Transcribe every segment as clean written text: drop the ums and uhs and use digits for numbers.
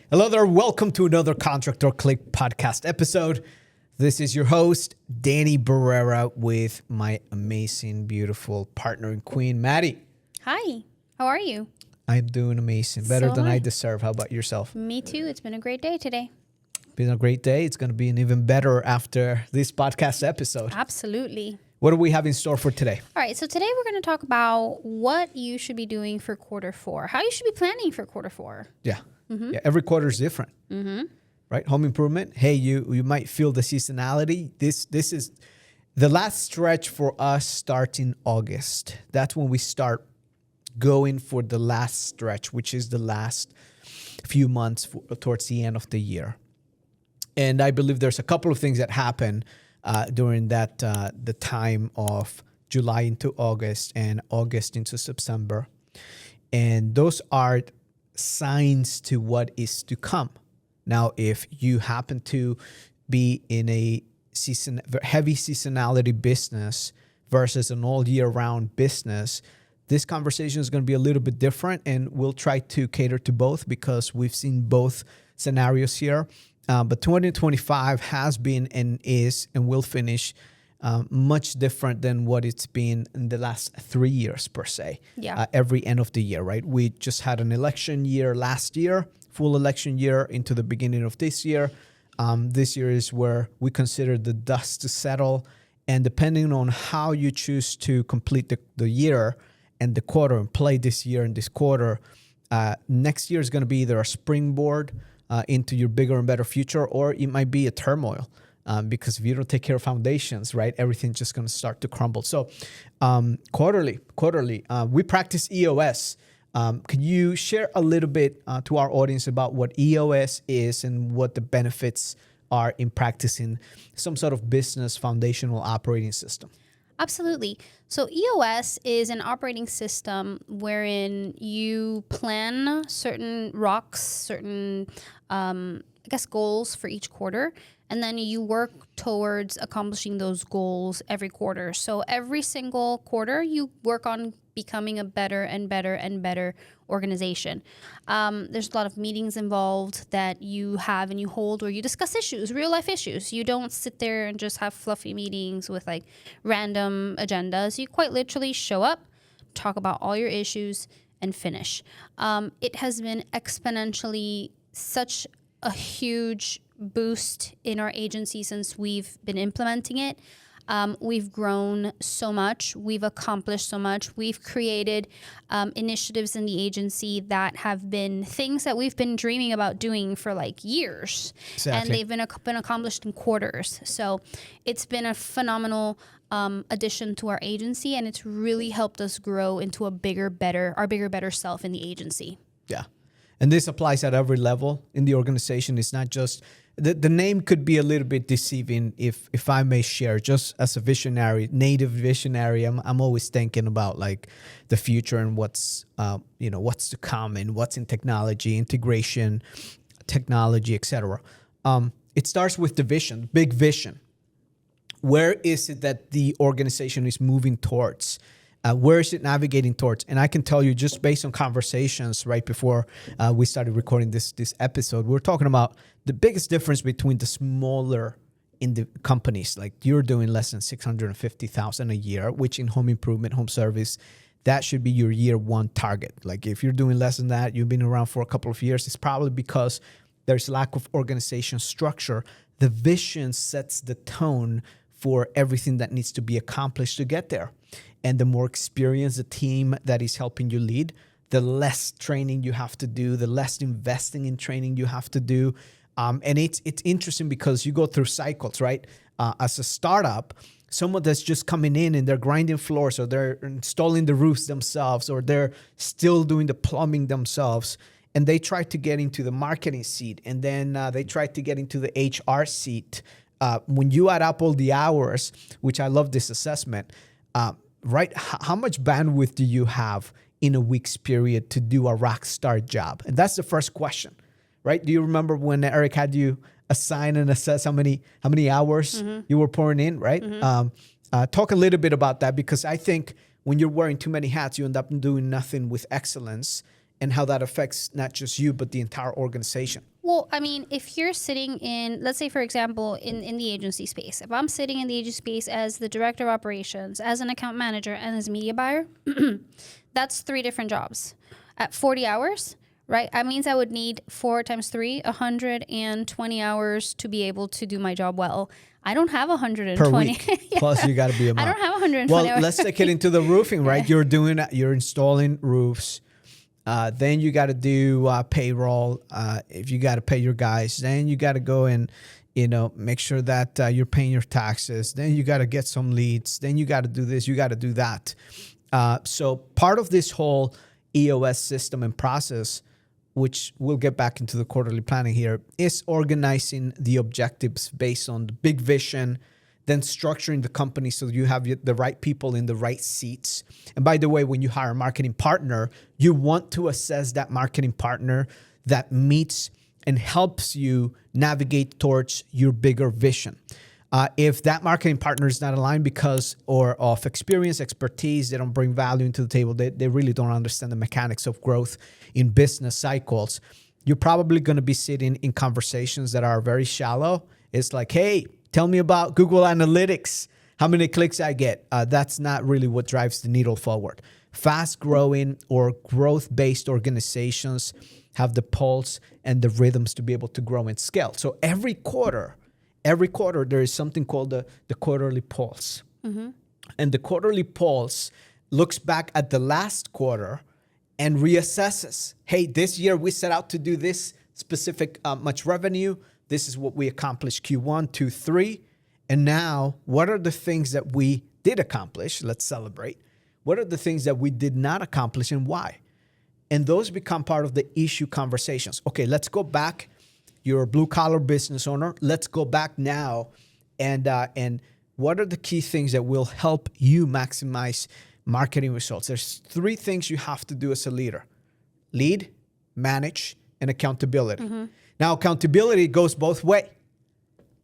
Hello there. Welcome to another Contractor Click podcast episode. This is your host, Danny Barrera, with my amazing, beautiful partner and queen, Mady. Hi. How are you? I'm doing amazing. Better So than am I I. deserve. How about yourself? Me too. It's been a great day today. Been a great day. It's going to be an even better after this podcast episode. Absolutely. What do we have in store for today? All right. So today we're going to talk about what you should be doing for quarter four, how you should be planning for quarter four. Yeah. Yeah. Every quarter is different. Right? Home improvement. Hey, you might feel the seasonality. This is the last stretch for us starts in August. That's when we start going for the last stretch, which is the last few months towards the end of the year. And I believe there's a couple of things that happen during that the time of July into August and August into September. And those are signs to what is to come. Now, if you happen to be in a heavy seasonality business versus an all year round business, this conversation is going to be a little bit different, and we'll try to cater to both because we've seen both scenarios here. But 2025 has been and is and will finish much different than what it's been in the last 3 years per se. Yeah. Every end of the year, right? We just had an election year last year, full election year into the beginning of this year. This year is where we consider the dust to settle. And depending on how you choose to complete the year and the quarter and play this year and this quarter, next year is going to be either a springboard into your bigger and better future, or it might be a turmoil. Because if you don't take care of foundations, right, everything's just going to start to crumble. So quarterly, we practice EOS. Can you share a little bit to our audience about what EOS is and what the benefits are in practicing some sort of business foundational operating system? Absolutely. So EOS is an operating system wherein you plan certain rocks, certain, goals for each quarter. And then you work towards accomplishing those goals every quarter. So every single quarter, you work on becoming a better and better and better organization. There's a lot of meetings involved that you have and you hold where you discuss issues, real life issues. You don't sit there and just have fluffy meetings with like random agendas. You quite literally show up, talk about all your issues, and finish. It has been exponentially such a huge boost in our agency since we've been implementing it. We've grown so much. We've accomplished so much. We've created initiatives in the agency that have been things that we've been dreaming about doing for like years. Exactly. And they've been accomplished in quarters. So it's been a phenomenal addition to our agency, and it's really helped us grow into our bigger, better self in the agency. Yeah. And this applies at every level in the organization. It's not just the name could be a little bit deceiving if I may share. Just as a native visionary, I'm always thinking about like the future and what's to come and what's in technology, integration, technology, etc. It starts with the vision, big vision. Where is it that the organization is moving towards? Where is it navigating towards? And I can tell you just based on conversations right before we started recording this episode, we're talking about the biggest difference between the smaller in the companies. Like you're doing less than $650,000 a year, which in home improvement, home service, that should be your year one target. Like if you're doing less than that, you've been around for a couple of years, it's probably because there's lack of organization structure. The vision sets the tone for everything that needs to be accomplished to get there. And the more experienced the team that is helping you lead, the less training you have to do, the less investing in training you have to do. And it's interesting because you go through cycles, right? As a startup, someone that's just coming in and they're grinding floors, or they're installing the roofs themselves, or they're still doing the plumbing themselves, and they try to get into the marketing seat, and then they try to get into the HR seat. When you add up all the hours, which I love this assessment, right? How much bandwidth do you have in a week's period to do a rock star job? And that's the first question, right? Do you remember when Eric had you assign and assess how many hours you were pouring in, right? Talk a little bit about that, because I think when you're wearing too many hats, you end up doing nothing with excellence. and how that affects not just you, but the entire organization. Well, I mean, if you're sitting in, let's say, for example, in the agency space, if I'm sitting in the agency space as the director of operations, as an account manager, and as a media buyer, that's 3 different jobs at 40 hours, right? That means I would need 4 times 3, 120 hours to be able to do my job well. I don't have 120 per week. Yeah. Plus, you got to be a mom. I don't have 120 Well, hours. let's take it into the roofing, right? You're installing roofs. Then you got to do payroll. If you got to pay your guys, then you got to go and, make sure that you're paying your taxes. Then you got to get some leads. Then you got to do this. You got to do that. So part of this whole EOS system and process, which we'll get back into the quarterly planning here, is organizing the objectives based on the big vision, then structuring the company so you have the right people in the right seats. And by the way, when you hire a marketing partner, you want to assess that marketing partner that meets and helps you navigate towards your bigger vision. If that marketing partner is not aligned because of experience, expertise, they don't bring value into the table, they really don't understand the mechanics of growth in business cycles, you're probably going to be sitting in conversations that are very shallow. It's like, hey, tell me about Google Analytics, how many clicks I get. That's not really what drives the needle forward. Fast-growing or growth-based organizations have the pulse and the rhythms to be able to grow and scale. So every quarter, there is something called the quarterly pulse. Mm-hmm. And the quarterly pulse looks back at the last quarter and reassesses. Hey, this year we set out to do this specific much revenue. This is what we accomplished Q1, 2, 3. And now, what are the things that we did accomplish? Let's celebrate. What are the things that we did not accomplish and why? And those become part of the issue conversations. Okay, let's go back. You're a blue-collar business owner. Let's go back now and what are the key things that will help you maximize marketing results? There's 3 things you have to do as a leader: lead, manage, and accountability. Mm-hmm. Now, accountability goes both ways,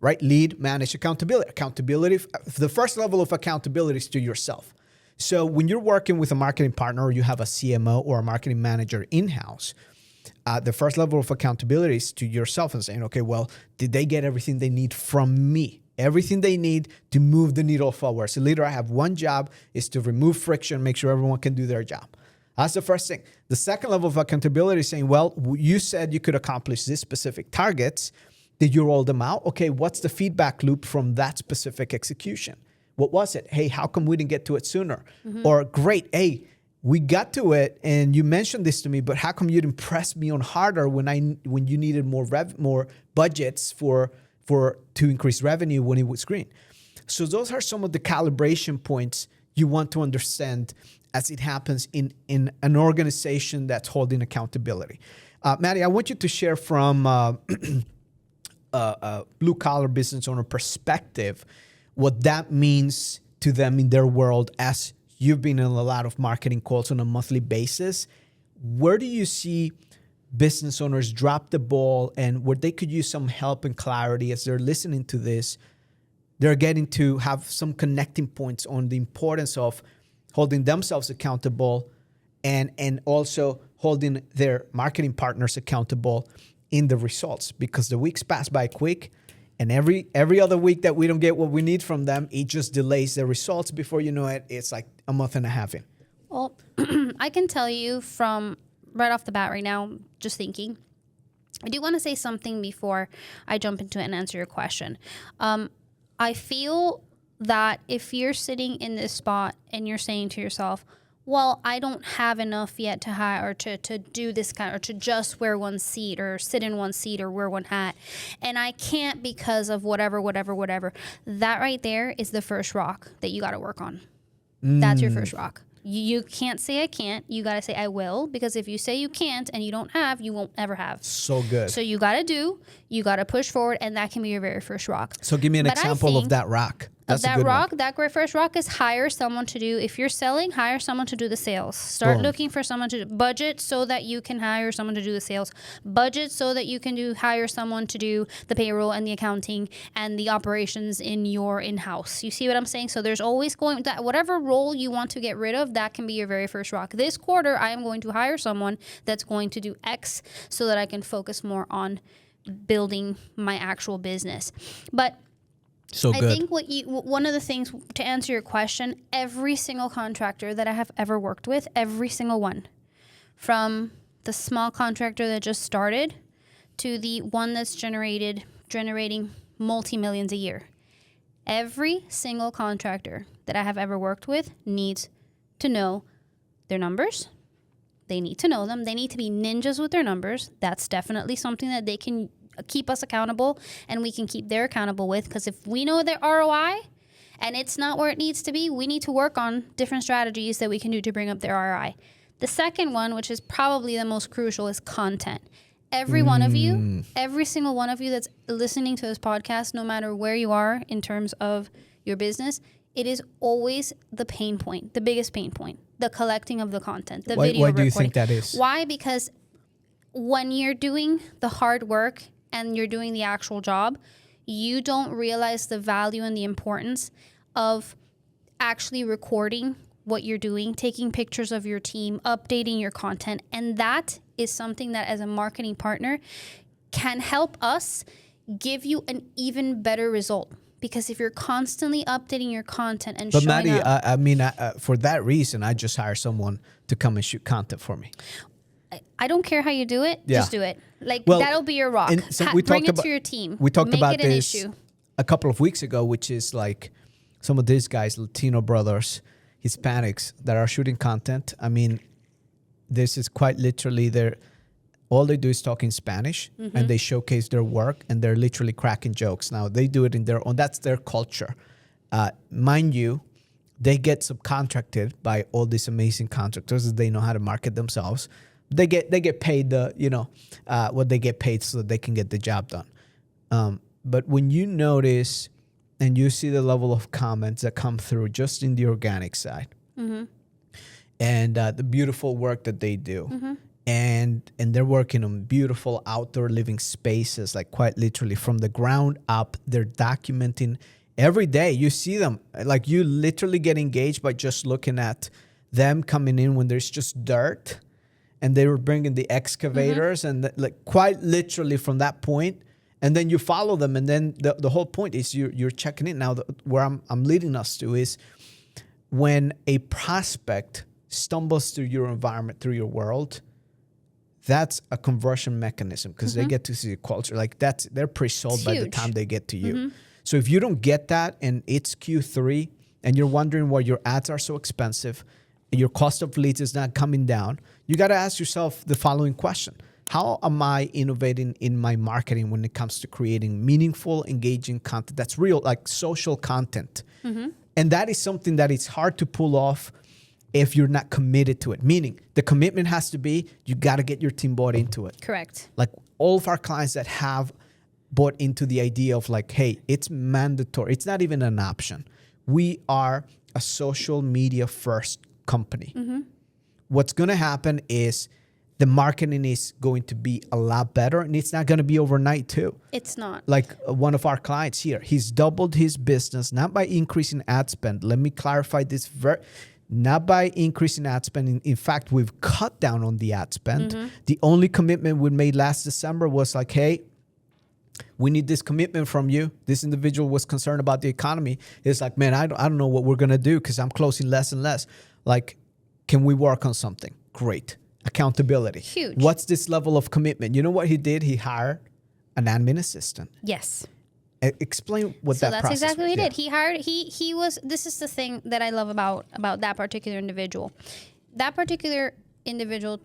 right? Lead, manage, accountability. Accountability, the first level of accountability is to yourself. So when you're working with a marketing partner or you have a CMO or a marketing manager in-house, the first level of accountability is to yourself and saying, okay, well, did they get everything they need from me? Everything they need to move the needle forward. As a leader, I have one job, is to remove friction, make sure everyone can do their job. That's the first thing. The second level of accountability is saying, well, you said you could accomplish these specific targets. Did you roll them out? Okay, what's the feedback loop from that specific execution? What was it? Hey, how come we didn't get to it sooner? Mm-hmm. Or great, hey, we got to it and you mentioned this to me, but how come you didn't press me on harder when you needed more budgets to increase revenue when it was green? So those are some of the calibration points you want to understand as it happens in an organization that's holding accountability. Mady, I want you to share from a blue-collar business owner perspective what that means to them in their world, as you've been in a lot of marketing calls on a monthly basis. Where do you see business owners drop the ball and where they could use some help and clarity as they're listening to this? They're getting to have some connecting points on the importance of holding themselves accountable and also holding their marketing partners accountable in the results, because the weeks pass by quick, and every other week that we don't get what we need from them, it just delays the results. Before you know it, it's like a month and a half in. Well, I can tell you from right off the bat right now, just thinking, I do want to say something before I jump into it and answer your question. I feel that if you're sitting in this spot and you're saying to yourself, well, I don't have enough yet to hire or to do this kind, or to just wear one seat or sit in one seat or wear one hat, and I can't because of whatever. That right there is the first rock that you got to work on. That's your first rock. You can't say I can't. You got to say I will, because if you say you can't and you don't have, you won't ever have. So good. So you got to push forward, and that can be your very first rock. So give me an example of that rock. That's that a good rock, one. that great first rock is hire someone to do. If you're selling, hire someone to do the sales. Start Boom. looking for someone to budget so that you can hire someone to do the sales. Budget so that you can hire someone to do the payroll and the accounting and the operations in your in-house. You see what I'm saying? So there's always going that whatever role you want to get rid of, that can be your very first rock. This quarter, I am going to hire someone that's going to do X so that I can focus more on building my actual business. But So I good. think one of the things to answer your question, every single contractor that I have ever worked with, every single one, from the small contractor that just started to the one that's generating multi-millions a year, every single contractor that I have ever worked with needs to know their numbers. They need to know them. They need to be ninjas with their numbers. That's definitely something that they can keep us accountable and we can keep their accountable with, because if we know their ROI and it's not where it needs to be, we need to work on different strategies that we can do to bring up their ROI. The second one, which is probably the most crucial, is content. Every one of you, every single one of you that's listening to this podcast, no matter where you are in terms of your business, it is always the pain point, the biggest pain point, the collecting of the content, the video Why do you recording. think that is? Why? Because when you're doing the hard work and you're doing the actual job, you don't realize the value and the importance of actually recording what you're doing, taking pictures of your team, updating your content. And that is something that as a marketing partner can help us give you an even better result. Because if you're constantly updating your content and But showing Mady, up, I mean, for that reason, I just hire someone to come and shoot content for me. I don't care how you do it, Yeah. just do it. Like, Well, that'll be your rock. and so we Bring talked it about- to your team. We talked Make about it an this issue. a couple of weeks ago, which is like some of these guys, Latino brothers, Hispanics that are shooting content. I mean, this is quite literally all they do is talk in Spanish and they showcase their work and they're literally cracking jokes. Now they do it in their own, that's their culture. Mind you, they get subcontracted by all these amazing contractors. They know how to market themselves. They get paid what they get paid so that they can get the job done. But when you notice and you see the level of comments that come through just in the organic side, and the beautiful work that they do, and they're working on beautiful outdoor living spaces, like quite literally from the ground up, they're documenting every day. You see them, like you literally get engaged by just looking at them coming in when there's just dirt, and they were bringing the excavators and like quite literally from that point. And then you follow them, and then the whole point is you're checking in. Now, where I'm leading us to is when a prospect stumbles through your environment, through your world, that's a conversion mechanism because they get to see the culture. Like they're pre-sold by the huge. time they get to you. So if you don't get that and it's Q3 and you're wondering why your ads are so expensive, and your cost of leads is not coming down, you got to ask yourself the following question. How am I innovating in my marketing when it comes to creating meaningful, engaging content that's real, like social content? And that is something that is hard to pull off if you're not committed to it. Meaning the commitment has to be, you got to get your team bought into it. Correct. Like all of our clients that have bought into the idea of like, hey, it's mandatory. It's not even an option. We are a social media first company. What's going to happen is the marketing is going to be a lot better, and it's not going to be overnight too. It's not. Like one of our clients here, he's doubled his business, not by increasing ad spend. Let me clarify this. Not by increasing ad spend. In fact, we've cut down on the ad spend. The only commitment we made last December was like, hey, we need this commitment from you. This individual was concerned about the economy. It's like, man, I don't know what we're going to do because I'm closing less and less. Like, can we work on something? Great. Accountability. Huge. What's this level of commitment? You know what he did? He hired an admin assistant. Yes. Explain what So that that's process exactly what he was. did. He hired, he was, this is the thing that I love about that particular individual. That particular individual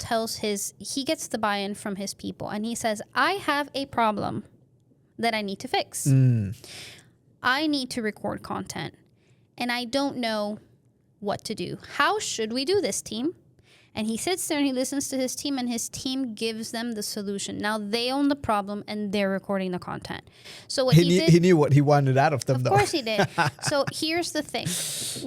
he gets the buy-in from his people, and he says, I have a problem that I need to fix. I need to record content and I don't know what to do. How should we do this, team? And he sits there and he listens to his team, and his team gives them the solution. Now they own the problem and they're recording the content. So what he knew what he wanted out of them, of though. course he did. So here's the thing.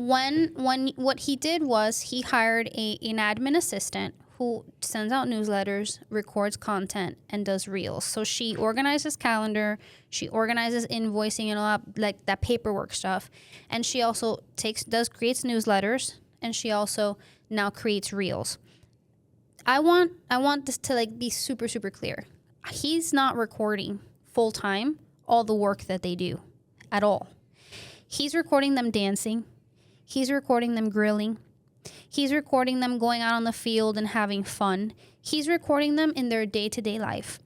When what he did was he hired an admin assistant who sends out newsletters, records content, and does reels. So she organizes calendar, she organizes invoicing and all that, like that paperwork stuff. And she also creates newsletters, and she also now creates reels. I want this to like be super, super clear. He's not recording full time all the work that they do at all. He's recording them dancing. He's recording them grilling. He's recording them going out on the field and having fun. He's recording them in their day-to-day life.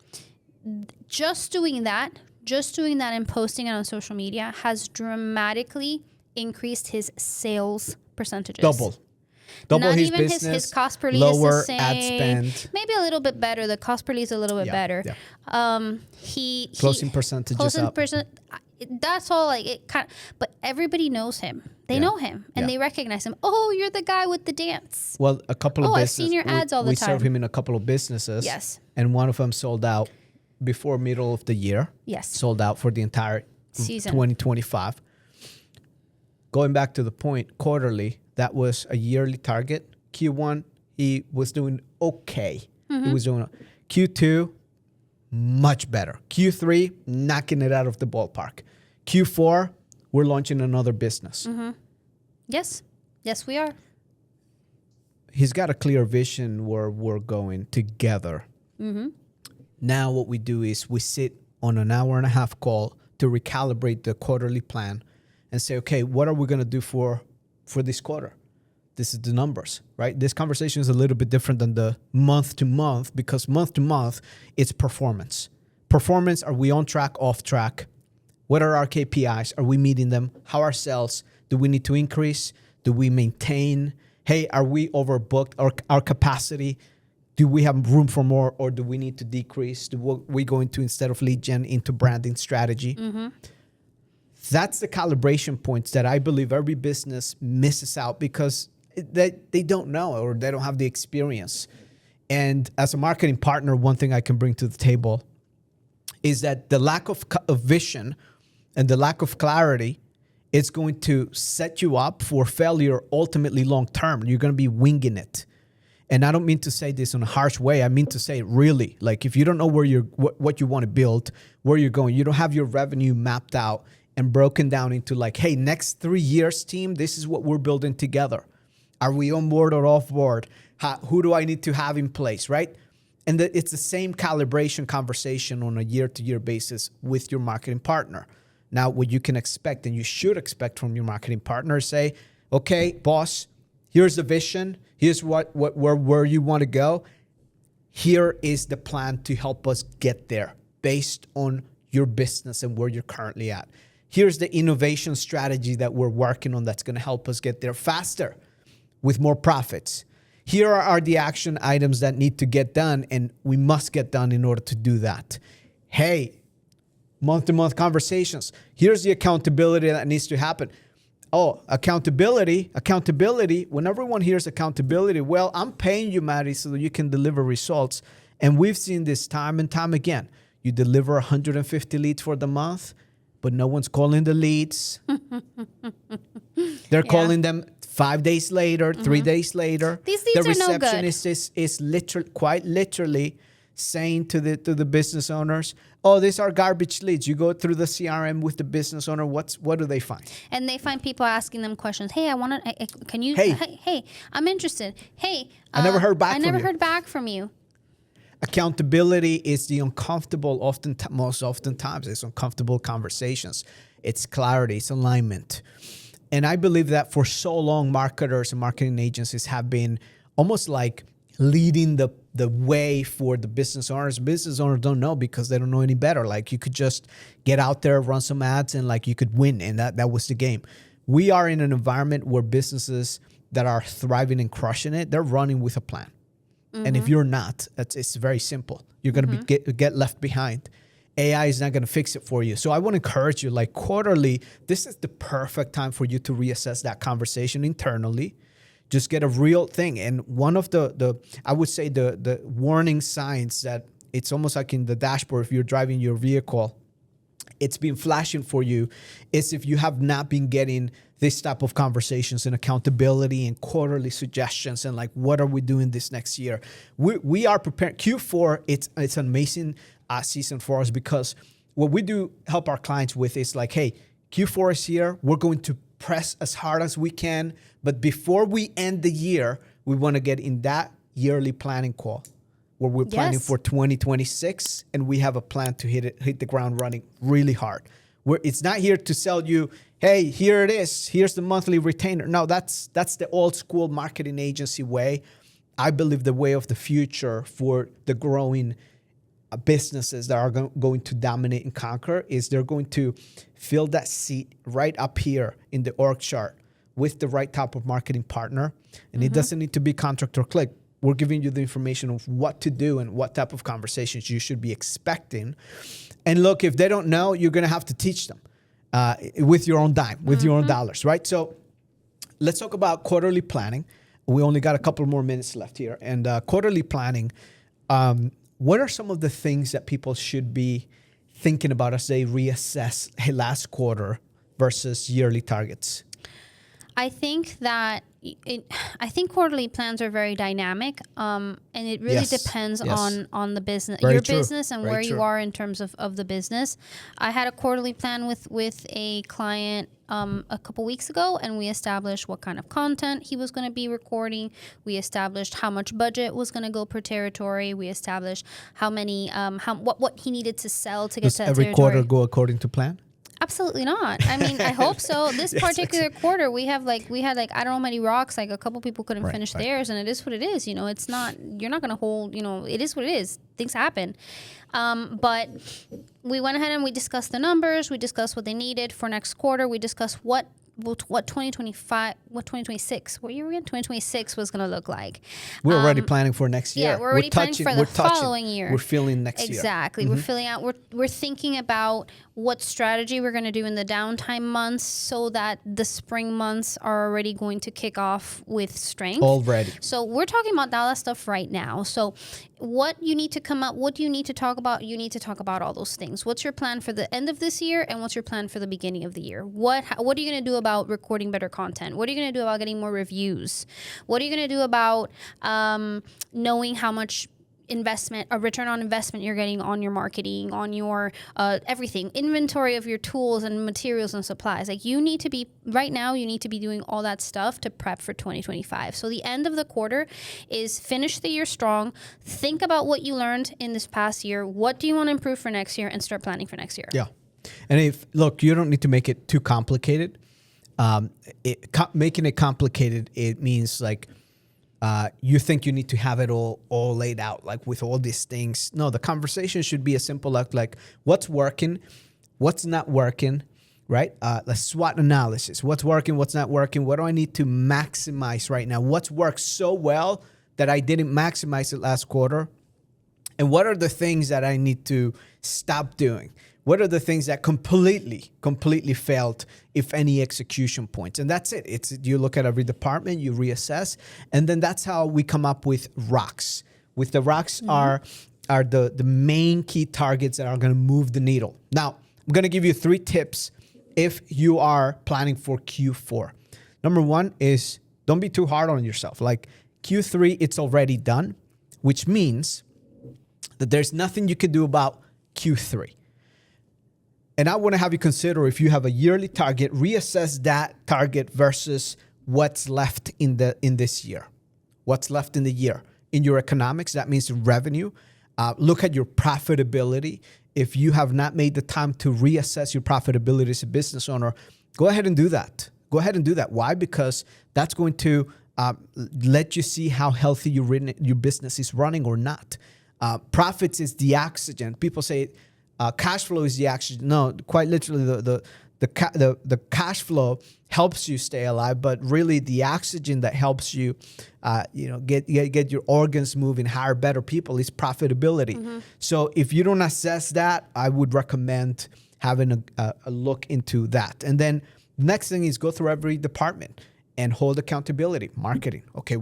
Just doing that and posting it on social media has dramatically increased his sales percentages. Double Not his even business, his cost per lead lower is the same. ad spend. Maybe a little bit better. The cost per lead is a little bit better. Yeah. Closing percentages up. That's all. Like it kind of, but everybody knows him. They know him and they recognize him. Oh, you're the guy with the dance. Well, a couple of businesses. I've seen your ads all the time. We serve him in a couple of businesses. Yes. And one of them sold out before middle of the year. Yes. Sold out for the entire season 2025. Going back to the point, quarterly, that was a yearly target. Q1, he was doing okay. He was doing Q2, much better. Q3, knocking it out of the ballpark. Q4, we're launching another business. Yes. Yes, we are. He's got a clear vision where we're going together. Now what we do is we sit on an hour and a half call to recalibrate the quarterly plan and say, okay, what are we going to do for this quarter? This is the numbers, right? This conversation is a little bit different than the month to month, because month to month, it's performance. Performance, are we on track, off track? What are our KPIs? Are we meeting them? How are sales? Do we need to increase? Do we maintain? Hey, are we overbooked? Our capacity? Do we have room for more, or do we need to decrease? Do we go into, instead of lead gen, into branding strategy? That's the calibration points that I believe every business misses out because they don't know, or they don't have the experience. And as a marketing partner, one thing I can bring to the table is that the lack of vision and the lack of clarity, it's going to set you up for failure ultimately long term. You're going to be winging it. And I don't mean to say this in a harsh way. I mean to say it really. Like, if you don't know what you want to build, where you're going, you don't have your revenue mapped out and broken down into like, hey, next 3 years, team, this is what we're building together. Are we on board or off board? Who do I need to have in place, right? And it's the same calibration conversation on a year-to-year basis with your marketing partner. Now, what you can expect and you should expect from your marketing partner is say, okay, boss, here's the vision. Here's where you want to go. Here is the plan to help us get there based on your business and where you're currently at. Here's the innovation strategy that we're working on that's going to help us get there faster with more profits. Here are the action items that need to get done, and we must get done in order to do that. Hey, month-to-month conversations. Here's the accountability that needs to happen. Oh, accountability. When everyone hears accountability, well, I'm paying you, Mady, so that you can deliver results. And we've seen this time and time again. You deliver 150 leads for the month, but no one's calling the leads. They're calling them 5 days later, 3 days later. These leads the are no good. receptionist is quite literally saying to the business owners, oh, these are garbage leads. You go through the CRM with the business owner. What do they find? And they find people asking them questions. Hey, I want to. Can you? Hey. Hey, I'm interested. Hey, I never heard back. I never heard back from you. Accountability is the uncomfortable, most oftentimes, it's uncomfortable conversations. It's clarity, it's alignment. And I believe that for so long, marketers and marketing agencies have been almost like leading the way for the business owners. Business owners don't know because they don't know any better. Like, you could just get out there, run some ads, and like you could win. And that was the game. We are in an environment where businesses that are thriving and crushing it, they're running with a plan. And if you're not, it's very simple. You're going to get left behind. AI is not going to fix it for you. So I want to encourage you, like, quarterly, this is the perfect time for you to reassess that conversation internally. Just get a real thing. And one of the I would say the warning signs that it's almost like in the dashboard if you're driving your vehicle, it's been flashing for you, is if you have not been getting this type of conversations and accountability and quarterly suggestions and like, what are we doing this next year? We are prepared. Q4, it's an amazing season for us, because what we do help our clients with is like, hey, Q4 is here. We're going to press as hard as we can. But before we end the year, we want to get in that yearly planning call where we're planning for 2026, and we have a plan to hit the ground running really hard. It's not here to sell you, hey, here it is. Here's the monthly retainer. No, that's the old school marketing agency way. I believe the way of the future for the growing businesses that are going to dominate and conquer is they're going to fill that seat right up here in the org chart with the right type of marketing partner. And it doesn't need to be Contractor Click. We're giving you the information of what to do and what type of conversations you should be expecting. And look, if they don't know, you're going to have to teach them with your own dime, with your own dollars, right? So let's talk about quarterly planning. We only got a couple more minutes left here. And quarterly planning, what are some of the things that people should be thinking about as they reassess last quarter versus yearly targets? I think that I think quarterly plans are very dynamic, and it really depends on the business, business, and where you are in terms of the business. I had a quarterly plan with a client a couple weeks ago, and we established what kind of content he was going to be recording. We established how much budget was going to go per territory. We established how many what he needed to sell to get to that territory. Does every quarter go according to plan? Absolutely not. I mean, I hope so. This particular quarter, we had like I don't know how many rocks. Like a couple people couldn't finish theirs, and it is what it is. You know, it's not. You're not going to hold. You know, it is what it is. Things happen. But we went ahead and we discussed the numbers. We discussed what they needed for next quarter. We discussed what 2025, what 2026, what year again? 2026 was going to look like. We're already planning for next year. Yeah, we're already planning for the following year. We're feeling next year. Exactly. We're filling out. We're thinking about what strategy we're going to do in the downtime months so that the spring months are already going to kick off with strength. Already. So we're talking about that stuff right now. So what you need to come up, what do you need to talk about? You need to talk about all those things. What's your plan for the end of this year, and what's your plan for the beginning of the year? What are you going to do about recording better content? What are you going to do about getting more reviews? What are you going to do about knowing how much a return on investment you're getting on your marketing, on your everything, inventory of your tools and materials and supplies? Like you need to be doing all that stuff to prep for 2025. So the end of the quarter is finish the year strong, think about what you learned in this past year, what do you want to improve for next year, and start planning for next year. Yeah. And you don't need to make it too complicated. Making it complicated, it means like, you think you need to have it all laid out, like with all these things. No, the conversation should be a simple like what's working, what's not working, right? A SWOT analysis. What's working, what's not working? What do I need to maximize right now? What's worked so well that I didn't maximize it last quarter? And what are the things that I need to stop doing? What are the things that completely failed, if any, execution points? And that's it. You look at every department, you reassess, and then that's how we come up with rocks. With the rocks are the main key targets that are going to move the needle. Now, I'm going to give you 3 tips if you are planning for Q4. Number 1 is don't be too hard on yourself. Like Q3, it's already done, which means that there's nothing you can do about Q3. And I want to have you consider, if you have a yearly target, reassess that target versus what's left in this year. What's left in the year. In your economics, that means revenue. Look at your profitability. If you have not made the time to reassess your profitability as a business owner, go ahead and do that. Why? Because that's going to let you see how healthy your business is running or not. Profits is the oxygen. People say cash flow is the oxygen. No, quite literally, the cash flow helps you stay alive, but really the oxygen that helps you, get your organs moving, hire better people is profitability. So if you don't assess that, I would recommend having a look into that. And then the next thing is go through every department and hold accountability. Marketing. Okay,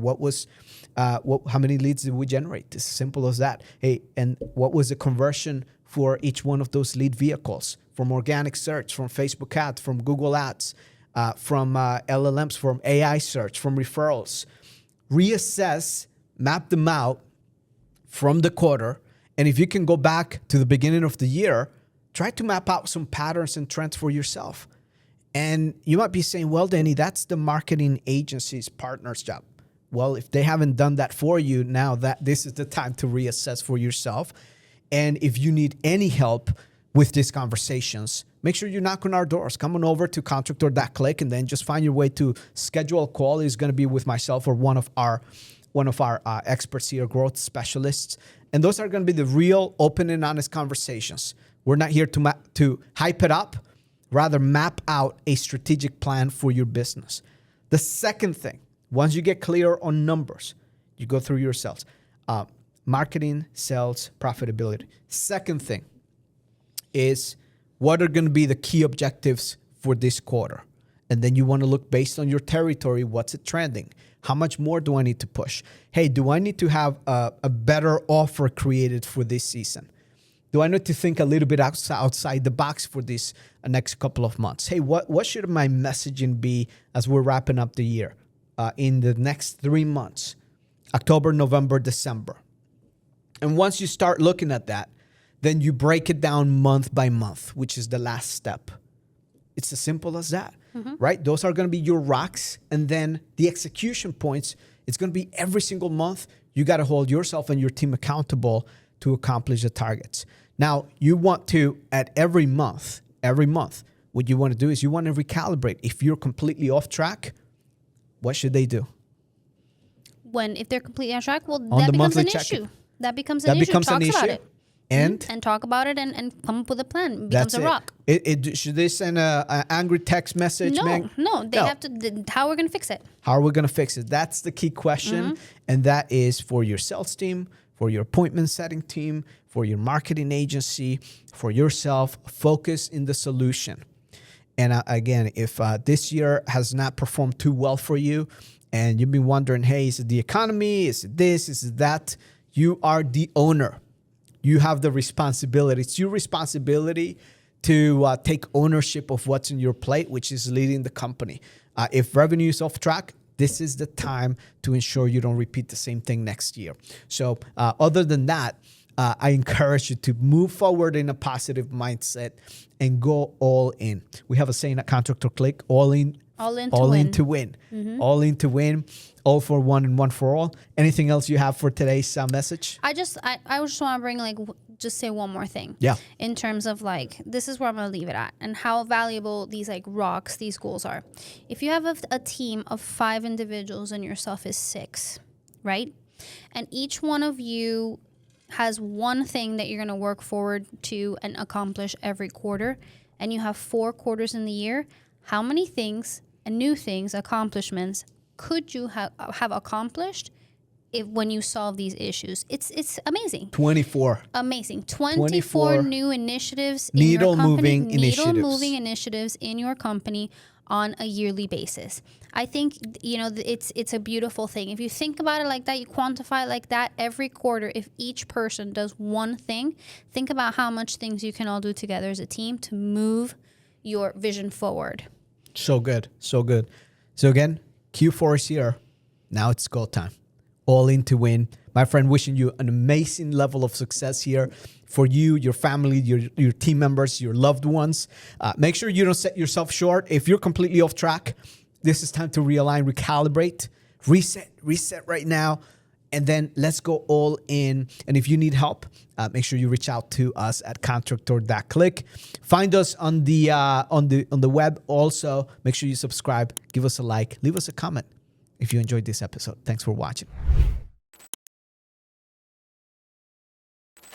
how many leads did we generate? It's as simple as that. Hey, and what was the conversion for each one of those lead vehicles? From organic search, from Facebook ads, from Google ads, from LLMs, from AI search, from referrals. Reassess, map them out from the quarter. And if you can go back to the beginning of the year, try to map out some patterns and trends for yourself. And you might be saying, well, Danny, that's the marketing agency's partner's job. Well, if they haven't done that for you, now that this is the time to reassess for yourself. And if you need any help with these conversations, make sure you knock on our doors. Come on over to Contractor.click and then just find your way to schedule a call. It's going to be with myself or one of our experts here, growth specialists. And those are going to be the real open and honest conversations. We're not here to hype it up, rather map out a strategic plan for your business. The second thing, once you get clear on numbers, you go through your sales, marketing, sales, profitability. Second thing is what are going to be the key objectives for this quarter? And then you want to look based on your territory, what's it trending? How much more do I need to push? Hey, do I need to have a better offer created for this season? Do I need to think a little bit outside the box for this next couple of months? Hey, what should my messaging be as we're wrapping up the year in the next 3 months, October, November, December? And once you start looking at that, then you break it down month by month, which is the last step. It's as simple as that, right? Those are going to be your rocks. And then the execution points, it's going to be every single month. You got to hold yourself and your team accountable to accomplish the targets. Now, you want to, at every month, what you want to do is you want to recalibrate. If you're completely off track, what should they do? If they're completely off track, well, that becomes an issue. That becomes an issue. Talk about it. And talk about it and come up with a plan. It becomes a rock. Should they send an angry text message? No. They have to. How are we going to fix it? How are we going to fix it? That's the key question. And that is for your sales team, for your appointment setting team, for your marketing agency, for yourself. Focus in the solution. And again, if this year has not performed too well for you and you've been wondering, hey, is it the economy? Is it this? Is it that? You are the owner. You have the responsibility. It's your responsibility to take ownership of what's in your plate, which is leading the company. If revenue is off track, this is the time to ensure you don't repeat the same thing next year. So other than that, I encourage you to move forward in a positive mindset and go all in. We have a saying at Contractor Click, all in to win. All in to win, all for one and one for all. Anything else you have for today's message? I just want to bring just say one more thing. Yeah. In terms of this is where I'm going to leave it at and how valuable these rocks, these goals are. If you have a team of 5 individuals and yourself is 6, right? And each one of you has one thing that you're going to work forward to and accomplish every quarter, and you have 4 quarters in the year, how many things and new things, accomplishments, could you have accomplished when you solve these issues? It's amazing. 24. Amazing. 24 new initiatives in your company. Needle-moving initiatives in your company on a yearly basis. I think, it's a beautiful thing. If you think about it like that, you quantify it like that, every quarter, if each person does one thing, think about how much things you can all do together as a team to move your vision forward. So good. So good. So again, Q4 is here. Now it's go time. All in to win. My friend, wishing you an amazing level of success here for you, your family, your team members, your loved ones. Make sure you don't set yourself short. If you're completely off track, this is time to realign, recalibrate, reset right now. And then let's go all in. And if you need help, make sure you reach out to us at Contractor.click. Find us on the web. Also, make sure you subscribe, give us a like, leave us a comment if you enjoyed this episode. Thanks for watching.